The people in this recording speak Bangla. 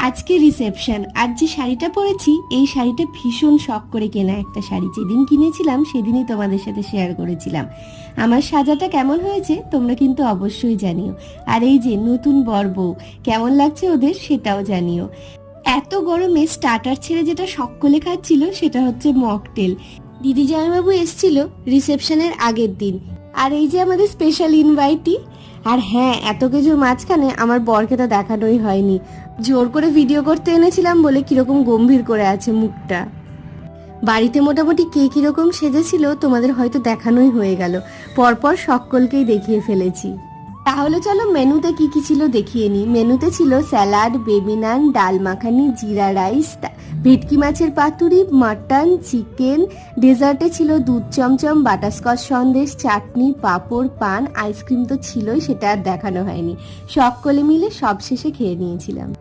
আজকে রিসেপশন। আর যে শাড়িটা পরেছি এই শাড়িটা ভীষণ শখ করে কেনা একটা শাড়ি, যেদিন কিনেছিলাম সেদিনই তোমাদের সাথে শেয়ার করেছিলাম। আমার সাজাটা কেমন হয়েছে তোমরা কিন্তু অবশ্যই জানিও। আর এই যে নতুন বর বউ, কেমন লাগছে ওদের সেটাও জানিও। এত গরমে স্টার্টার ছেড়ে যেটা সকলে খাচ্ছিল সেটা হচ্ছে মকটেল। দিদি জামাইবাবু এসছিল রিসেপশনের আগের দিন। আর এই যে আমাদের স্পেশাল ইনভাইটি। আর হ্যাঁ, এত কিছুর মাঝখানে আমার বরকে তো দেখানোই হয়নি। জোর করে ভিডিও করতে এনেছিলাম বলে কিরকম গম্ভীর করে আছে মুখটা। বাড়িতে মোটামুটি কে কিরকম সেজেছিল তোমাদের হয়তো দেখানোই হয়ে গেল, পরপর সকলকেই দেখিয়ে ফেলেছি। তাহলে চলো মেনুতে কি কি ছিল দেখিয়ে নিই। মেনুতে ছিল স্যালাড, বেবি নান, ডাল মাখানি, জিরা রাইস, ভেটকি মাছের পাতুরি, মাটন, চিকেন। ডেজার্টে ছিল দুধ চমচম, বাটারস্কচ সন্দেশ, চাটনি, পাঁপড়, পান, আইসক্রিম তো ছিলই, সেটা আর দেখানো হয়নি। সকলে মিলে সব শেষে খেয়ে নিয়েছিলাম।